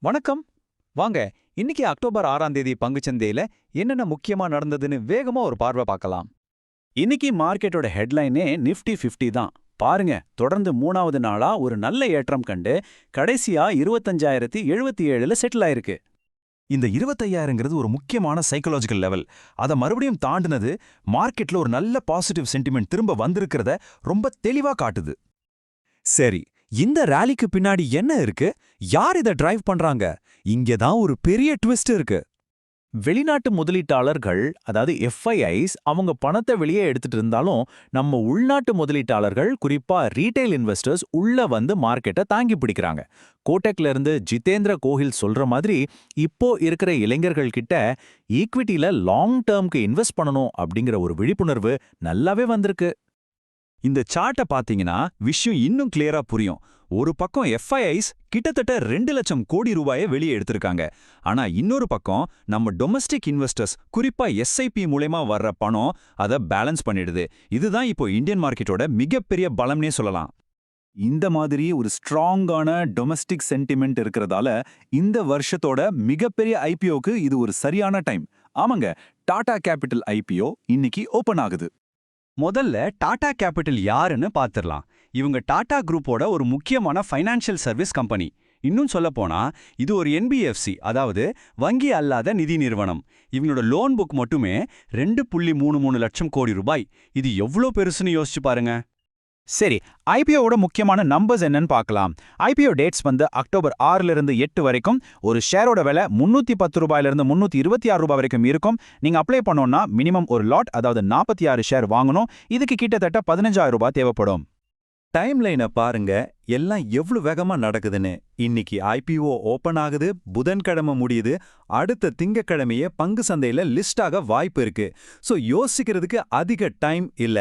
வணக்கம். வாங்க, இன்னைக்கு அக்டோபர் 6ஆம் தேதி பங்குச்சந்தையில என்னென்ன முக்கியமா நடந்ததுன்னு வேகமா ஒரு பார்வை பார்க்கலாம். இன்னைக்கு மார்க்கெட்டோட ஹெட்லைனே நிஃப்டி 50 தான். பாருங்க, தொடர்ந்து மூணாவது நாளா ஒரு நல்ல ஏற்றம் கண்டு கடைசியா 25,077ல செட்டில் ஆயிருக்கு. இந்த 25,000ங்கிறது ஒரு முக்கியமான சைக்கலாஜிக்கல் லெவல். அதை மறுபடியும் தாண்டினது மார்க்கெட்ல ஒரு நல்ல பாசிட்டிவ் சென்டிமெண்ட் திரும்ப வந்திருக்கிறத ரொம்ப தெளிவா காட்டுது. சரி, இந்த ராலிக்கு பின்னாடி என்ன இருக்கு? யார் இதை டிரைவ் பண்றாங்க? இங்கே தான் ஒரு பெரிய ட்விஸ்ட் இருக்கு. வெளிநாட்டு முதலீட்டாளர்கள், அதாவது எஃப்ஐஐஸ், அவங்க பணத்தை வெளியே எடுத்துட்டு இருந்தாலும் நம்ம உள்நாட்டு முதலீட்டாளர்கள், குறிப்பா ரீட்டைல் இன்வெஸ்டர்ஸ் உள்ள வந்து மார்க்கெட்டை தாங்கி பிடிக்கிறாங்க. கோட்டக்ல இருந்து ஜிதேந்திர கோஹில் சொல்ற மாதிரி, இப்போ இருக்கிற இளைஞர்கள் கிட்ட ஈக்விட்டில லாங் டேர்ம்க்கு இன்வெஸ்ட் பண்ணணும் அப்படிங்கிற ஒரு விழிப்புணர்வு நல்லாவே வந்திருக்கு. இந்த சார்ட்டை பாத்தீங்கன்னா விஷயம் இன்னும் கிளியரா புரியும். ஒரு பக்கம் எஃப்ஐஐஸ் கிட்டத்தட்ட 2 லட்சம் கோடி ரூபாயை வெளியே எடுத்திருக்காங்க. ஆனா இன்னொரு பக்கம் நம்ம டொமஸ்டிக் இன்வெஸ்டர்ஸ், குறிப்பா எஸ்ஐபி மூலமா வர்ற பணம் அதை பேலன்ஸ் பண்ணிடுது. இதுதான் இப்போ இந்தியன் மார்க்கெட்டோட மிகப்பெரிய பலம்னே சொல்லலாம். இந்த மாதிரி ஒரு ஸ்ட்ராங்கான டொமஸ்டிக் சென்டிமெண்ட் இருக்கிறதால இந்த வருஷத்தோட மிகப்பெரிய ஐபிஓக்கு இது ஒரு சரியான டைம். ஆமாங்க, டாடா கேபிட்டல் ஐபிஓ இன்னைக்கு ஓபன் ஆகுது. முதல்ல டாடா கேபிட்டல் யாருன்னு பார்த்துடலாம். இவங்க டாடா குரூப்போட ஒரு முக்கியமான ஃபைனான்ஷியல் சர்வீஸ் கம்பெனி. இன்னும் சொல்லப்போனா இது ஒரு என்பிஎஃப்சி, அதாவது வங்கி அல்லாத நிதி நிறுவனம். இவங்களோட லோன் புக் மட்டுமே 2.33 லட்சம் கோடி ரூபாய். இது எவ்வளோ பெருசுன்னு யோசிச்சு பாருங்க. சரி, ஐபிஓவோட முக்கியமான நம்பர்ஸ் என்னன்னு பார்க்கலாம். ஐபிஓ டேட்ஸ் வந்து அக்டோபர் 6லிருந்து 8 வரைக்கும். ஒரு ஷேரோட விலை 310 ரூபாயிலிருந்து 326 ரூபாய் வரைக்கும் இருக்கும். நீங்க அப்ளை பண்ணோம்னா மினிமம் ஒரு லாட், அதாவது 46 ஷேர் வாங்கணும். இதுக்கு கிட்டத்தட்ட 15,000 ரூபாய் தேவைப்படும். டைம் லைனை பாருங்க, எல்லாம் எவ்வளவு வேகமா நடக்குதுன்னு. இன்னைக்கு ஐபிஓ ஓபன் ஆகுது, புதன்கிழமை முடியுது, அடுத்த திங்கக்கிழமையே பங்கு சந்தையில லிஸ்ட் ஆக வாய்ப்பு இருக்கு. சோ யோசிக்கிறதுக்கு அதிக டைம் இல்ல.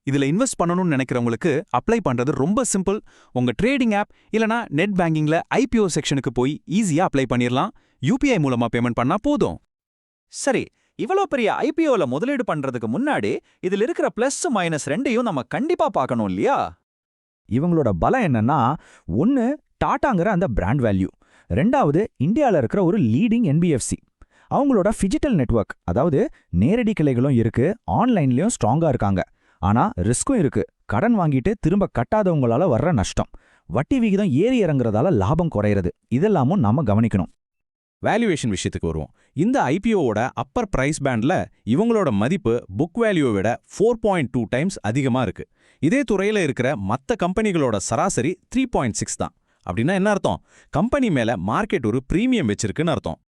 இதுல இன்வெஸ்ட் பண்ணணும்னு நினைக்கிறவங்களுக்கு அப்ளை பண்றது ரொம்ப சிம்பிள். உங்க ட்ரேடிங் ஆப் இல்லனா நெட் பேங்கிங்ல ஐபிஓ செக்ஷனுக்கு போய் ஈஸியா அப்ளை பண்ணிரலாம். யூபிஐ மூலமா பேமெண்ட் பண்ணா போதும். சரி, இவ்வளோ பெரிய ஐபிஓல முதலீடு பண்றதுக்கு முன்னாடி இதுல இருக்கிற பிளஸ் மைனஸ் ரெண்டையும் நம்ம கண்டிப்பா பார்க்கணும் இல்லையா? இவங்களோட பலம் என்னன்னா, ஒன்னு டாட்டாங்கிற அந்த பிராண்ட் வேல்யூ, ரெண்டாவது இந்தியாவில் இருக்கிற ஒரு லீடிங் என்பிஎஃப்சி. அவங்களோட ஃபிஜிட்டல் நெட்வொர்க், அதாவது நேரடி கிளைகளும் இருக்கு, ஆன்லைன்லயும் ஸ்ட்ராங்கா இருக்காங்க. ஆனா ரிஸ்க்கும் இருக்கு. கடன் வாங்கிட்டு திரும்ப கட்டாதவங்களால வர்ற நஷ்டம், வட்டி விகிதம் ஏறி இறங்குறதால லாபம் குறையிறது, இதெல்லாமும் நாம கவனிக்கணும். வேல்யூவேஷன் விஷயத்துக்கு வருவோம். இந்த ஐபிஓவோட அப்பர் பிரைஸ் பேண்ட்ல இவங்களோட மதிப்பு புக் வேல்யூவை விட 4.2 டைம்ஸ் அதிகமா இருக்கு. இதே துறையில இருக்கிற மற்ற கம்பெனிகளோட சராசரி 3.6 தான். அப்படின்னா என்ன அர்த்தம்? கம்பெனி மேல மார்க்கெட் ஒரு பிரீமியம் வச்சிருக்குன்னு அர்த்தம்.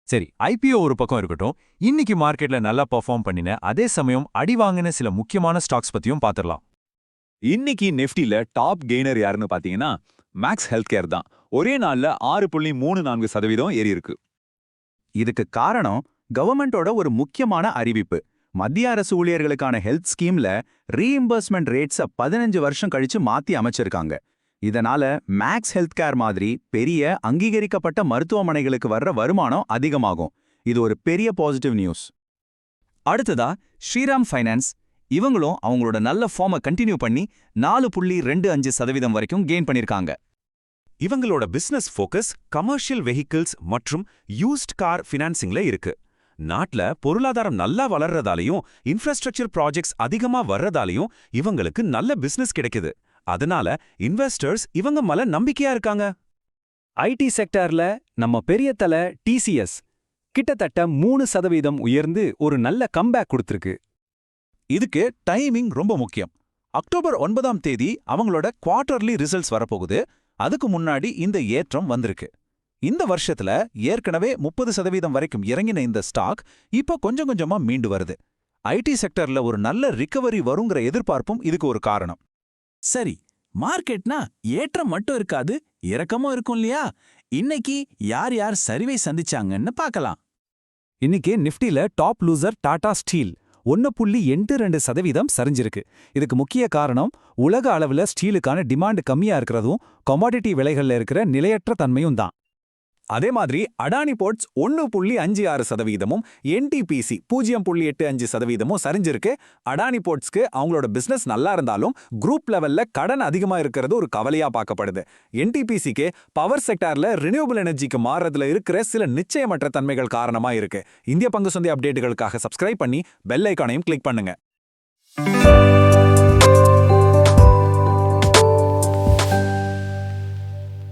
சரி, ஐபிஓ ஒரு பக்கம் இருக்கட்டும். இன்னைக்கு மார்க்கெட்ல நல்லா பெர்ஃபார்ம் பண்ணின, அதே சமயம் அடி வாங்கின சில முக்கியமான ஸ்டாக்ஸ் பத்தியும் பார்த்துடலாம். இன்னைக்கு நிஃப்டில டாப் கெய்னர் யாருன்னு பாத்தீங்கன்னா மேக்ஸ் ஹெல்த் கேர் தான். ஒரே நாள்ல 6.34% ஏறி இருக்கு. இதுக்கு காரணம் கவர்மெண்டோட ஒரு முக்கியமான அறிவிப்பு. மத்திய அரசு ஊழியர்களுக்கான ஹெல்த் ஸ்கீம்ல ரீஇம்பர்ஸ்மெண்ட் ரேட்ஸை 15 வருஷம் கழிச்சு மாத்தி அமைச்சிருக்காங்க. இதனால மேக்ஸ் ஹெல்த் கேர் மாதிரி பெரிய அங்கீகரிக்கப்பட்ட மருத்துவமனைகளுக்கு வர்ற வருமானம் அதிகமாகும். இது ஒரு பெரிய பாசிட்டிவ் நியூஸ். அடுத்ததா ஸ்ரீராம் ஃபைனான்ஸ். இவங்களும் அவங்களோட நல்ல ஃபார்மை கண்டினியூ பண்ணி 4.25% வரைக்கும் கெயின் பண்ணிருக்காங்க. இவங்களோட பிசினஸ் ஃபோக்கஸ் கமர்ஷியல் வெஹிக்கிள்ஸ் மற்றும் யூஸ்ட் கார் ஃபினான்சிங்ல இருக்கு. நாட்டுல பொருளாதாரம் நல்லா வளர்றதாலையும் இன்ஃப்ராஸ்ட்ரக்சர் ப்ராஜெக்ட்ஸ் அதிகமா வர்றதாலையும் இவங்களுக்கு நல்ல பிசினஸ் கிடைக்குது. அதனால இன்வெஸ்டர்ஸ் இவங்க மேல நம்பிக்கையா இருக்காங்க. ஐடி செக்டார்ல நம்ம பெரிய தலை டிசிஎஸ் கிட்டத்தட்ட 3% உயர்ந்து ஒரு நல்ல கம்பேக் கொடுத்திருக்கு. இதுக்கு டைமிங் ரொம்ப முக்கியம். அக்டோபர் 9ஆம் தேதி அவங்களோட குவார்ட்டர்லி ரிசல்ட்ஸ் வரப்போகுது. அதுக்கு முன்னாடி இந்த ஏற்றம் வந்திருக்கு. இந்த வருஷத்துல ஏற்கனவே 30% வரைக்கும் இறங்கின இந்த ஸ்டாக் இப்போ கொஞ்சம் கொஞ்சமா மீண்டு வருது. ஐடி செக்டர்ல ஒரு நல்ல ரிகவரி வருங்கிற எதிர்பார்ப்பும் இதுக்கு ஒரு காரணம். சரி, மார்க்கெட்னா ஏற்றம் மட்டும் இருக்காது, இறக்கமும் இருக்கும் இல்லையா? இன்னைக்கு யார் யார் சரிவை சந்திச்சாங்கன்னு பார்க்கலாம். இன்னைக்கு நிஃப்டில டாப் லூசர் டாடா ஸ்டீல் 1.82% சரிஞ்சிருக்கு. இதுக்கு முக்கிய காரணம் உலக அளவுல ஸ்டீலுக்கான டிமாண்ட் கம்மியா இருக்கிறதும் கமாடிட்டி விலைகள்ல இருக்கிற நிலையற்ற தன்மையும் தான். அதே மாதிரி அடானி போர்ட்ஸ் 1.56%, என்டிபிசி 0.85% சரிஞ்சிருக்கு. அடானி போர்ட்ஸ்க்கு அவங்களோட பிசினஸ் நல்லா இருந்தாலும் குரூப் லெவல்ல கடன் அதிகமா இருக்கிறது ஒரு கவலையா பார்க்கப்படுது. என்டிபிசிக்கு பவர் செக்டார்ல ரினியூவபிள் எனர்ஜிக்கு மாறுறதுல இருக்கிற சில நிச்சயமற்ற தன்மைகள் காரணமா இருக்கு. இந்திய பங்கு சந்தை அப்டேட்டுகளுக்காக சப்ஸ்கிரைப் பண்ணி பெல் ஐகானையும் கிளிக் பண்ணுங்க.